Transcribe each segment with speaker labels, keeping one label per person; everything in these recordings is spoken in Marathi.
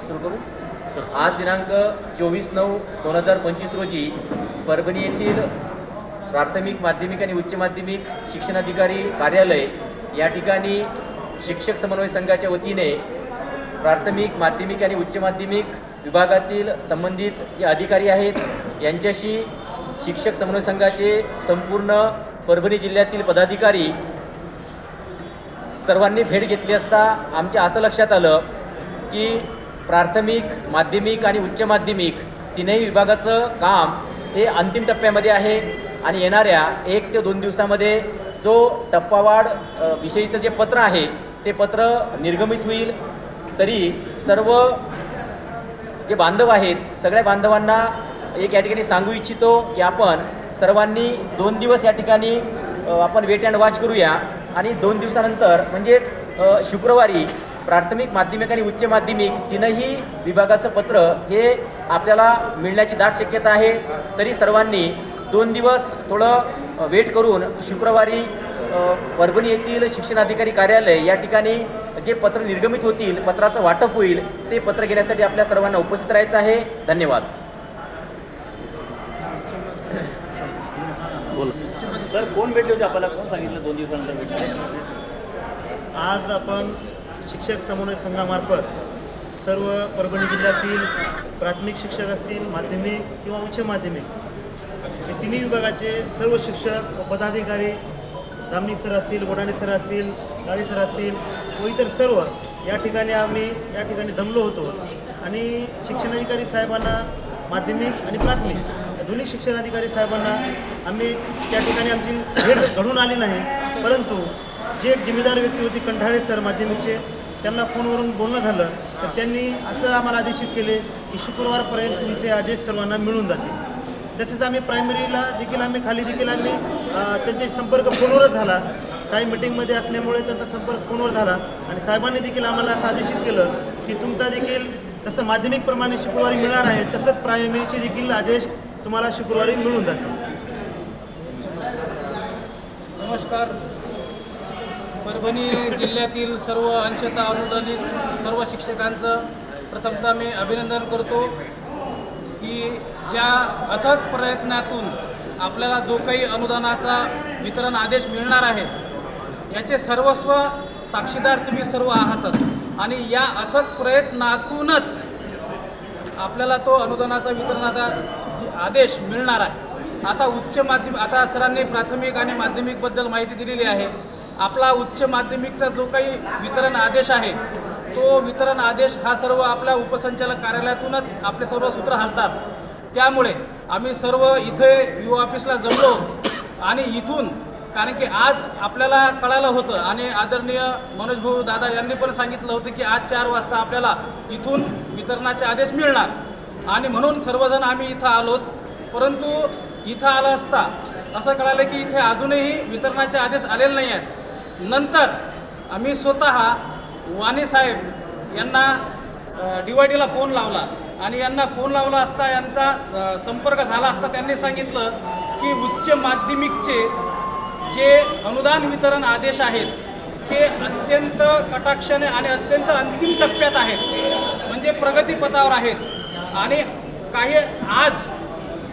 Speaker 1: सुरू करू। आज दिनांक 24/9/2025 रोजी परभणी येथील प्राथमिक माध्यमिक आणि उच्च माध्यमिक शिक्षणाधिकारी कार्यालय या ठिकाणी शिक्षक समन्वय संघाच्या वतीने प्राथमिक माध्यमिक आणि उच्च माध्यमिक विभागातील संबंधित जे अधिकारी आहेत यांच्याशी शिक्षक समन्वय संघाचे संपूर्ण परभणी जिल्ह्यातील पदाधिकारी सर्वांनी भेट घेतली असता आमच्या असं लक्षात आलं की प्राथमिक माध्यमिक आणि उच्च माध्यमिक तीनही विभागाचं काम हे अंतिम टप्प्यामध्ये आहे आणि येणाऱ्या 1 ते 2 दिवसामध्ये जो टप्पावाढ विषयीचं जे पत्र आहे ते पत्र निर्गमित होईल। तरी सर्व जे बांधव आहेत सगळ्या बांधवांना एक या ठिकाणी सांगू इच्छितो की आपण सर्वांनी 2 दिवस या ठिकाणी आपण वेट अँड वॉच करूया आणि 2 दिवसानंतर म्हणजेच शुक्रवारी प्राथमिक माध्यमिक आणि उच्च माध्यमिक तीनही विभागाचं पत्र हे आपल्याला मिळण्याची दाट शक्यता आहे। तरी सर्वांनी 2 दिवस थोडं वेट करून शुक्रवारी परभणी येथील शिक्षणाधिकारी कार्यालय या ठिकाणी जे पत्र निर्गमित होतील, पत्राचं वाटप होईल, ते पत्र घेण्यासाठी आपल्या सर्वांना उपस्थित राहायचं आहे। धन्यवाद।
Speaker 2: सर कोण भेटले होते आपल्याला, कोण सांगितलं 2 दिवसानंतर भेटले?
Speaker 3: आज आपण शिक्षक समन्वय संघामार्फत सर्व परभणी जिल्ह्यातील प्राथमिक शिक्षक असतील, माध्यमिक किंवा उच्च माध्यमिक हे तिन्ही विभागाचे सर्व शिक्षक व पदाधिकारी, धामणी सर असतील, गोडाणे सर असतील, गाडी सर असतील व इतर सर्व या ठिकाणी जमलो होतो आणि शिक्षणाधिकारी साहेबांना माध्यमिक आणि प्राथमिक या दोन्ही शिक्षणाधिकारी साहेबांना आम्ही त्या ठिकाणी आमची भेट घडून आली नाही, परंतु जे जिम्मेदार व्यक्ती होती कंठाळे सर माध्यमिकचे, त्यांना फोनवरून बोलणं झालं तर त्यांनी असं आम्हाला आदेशित केले की शुक्रवारपर्यंत तुमचे आदेश सर्वांना मिळून जातील। तसेच आम्ही प्रायमरीला देखील खाली देखील त्यांचे संपर्क फोनवरच झाला। साहेब मिटिंगमध्ये असल्यामुळे त्यांचा संपर्क फोनवर झाला आणि साहेबांनी देखील आम्हाला असं आदेशित केलं की तुमचा देखील तसं माध्यमिकप्रमाणे शुक्रवारी मिळणार आहे तसंच प्रायमरीचे देखील आदेश तुम्हाला शुक्रवारी मिळून जातील।
Speaker 4: नमस्कार। परभणी जिल्ह्यातील सर्व अंशतः अनुदानित सर्व शिक्षकांचं प्रथमतः मी अभिनंदन करतो की ज्या अथक प्रयत्नातून आपल्याला जो काही अनुदानाचा वितरण आदेश मिळणार आहे याचे सर्वस्व साक्षीदार तुम्ही सर्व आहातच आणि या अथक प्रयत्नातूनच आपल्याला तो अनुदानाचा वितरणाचा आदेश मिळणार आहे। आता उच्च माध्यमिक, आता सरांनी प्राथमिक आणि माध्यमिकबद्दल माहिती दिलेली आहे। आपला उच्च माध्यमिकचा जो काही वितरण आदेश आहे तो वितरण आदेश हा सर्व आपल्या उपसंचालक कार्यालयातूनच आपले सर्व सूत्र हालतात। त्यामुळे आम्ही सर्व इथे यू ऑफिसला जमलो आणि इथून, कारण की आज आपल्याला कळालं होतं आणि आदरणीय मनोज भाऊ दादा यांनी पण सांगितलं होतं की आज 4 वाजता आपल्याला इथून वितरणाचे आदेश मिळणार आणि म्हणून सर्वजण आम्ही इथं आलोत। परंतु इथं आलं असता असं कळालं की इथे अजूनही वितरणाचे आदेश आलेले नाही आहेत। नंतर आम्ही स्वतः वाणी साहेब यांना DYDला फोन लावला आणि यांना फोन लावला असता यांचा संपर्क झाला असता त्यांनी सांगितलं की उच्च माध्यमिकचे जे अनुदान वितरण आदेश आहेत ते अत्यंत कटाक्षाने आणि अत्यंत अंतिम टप्प्यात आहेत, म्हणजे प्रगतीपथावर आहेत आणि काही आज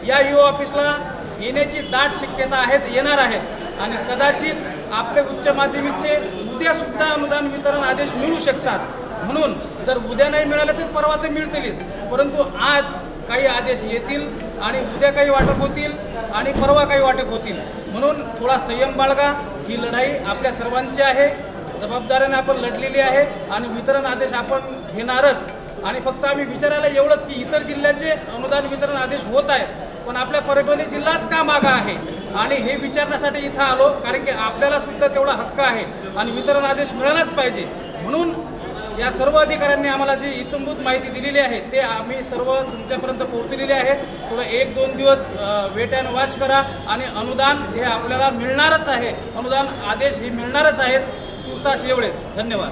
Speaker 4: या यू ऑफिसला येण्याची दाट शक्यता येणार आहेत आणि कदाचित आपले उच्च माध्यमिकचे उद्यासुद्धा अनुदान वितरण आदेश मिळू शकतात। म्हणून जर उद्या नाही मिळाले तर परवा तर मिळतीलच, परंतु आज काही आदेश येतील आणि उद्या काही वाटप होतील आणि परवा काही वाटप होतील। म्हणून थोडा संयम बाळगा। ही लढाई आपल्या सर्वांची आहे, जबाबदारीने आपण लढलेली आहे आणि वितरण आदेश आपण घेणारच। आणि फक्त आम्ही विचारायला एवढंच की इतर जिल्ह्याचे अनुदान वितरण आदेश होत आहेत, पण आपल्या परभणी जिल्हाच का मागा आहे आणि हे विचारण्यासाठी इथं आलो, कारण की आपल्याला सुद्धा तेवढा हक्क आहे आणि वितरण आदेश मिळालाच पाहिजे। म्हणून या सर्व अधिकाऱ्यांनी आम्हाला जी इत्थंभूत माहिती दिलेली आहे ते आम्ही सर्व तुमच्यापर्यंत पोहोचलेली आहे। थोडं 1-2 दिवस वेट अँड वॉच करा आणि अनुदान हे आपल्याला मिळणारच आहे, अनुदान आदेश हे मिळणारच आहेत। तुर्तास एवढेच, धन्यवाद।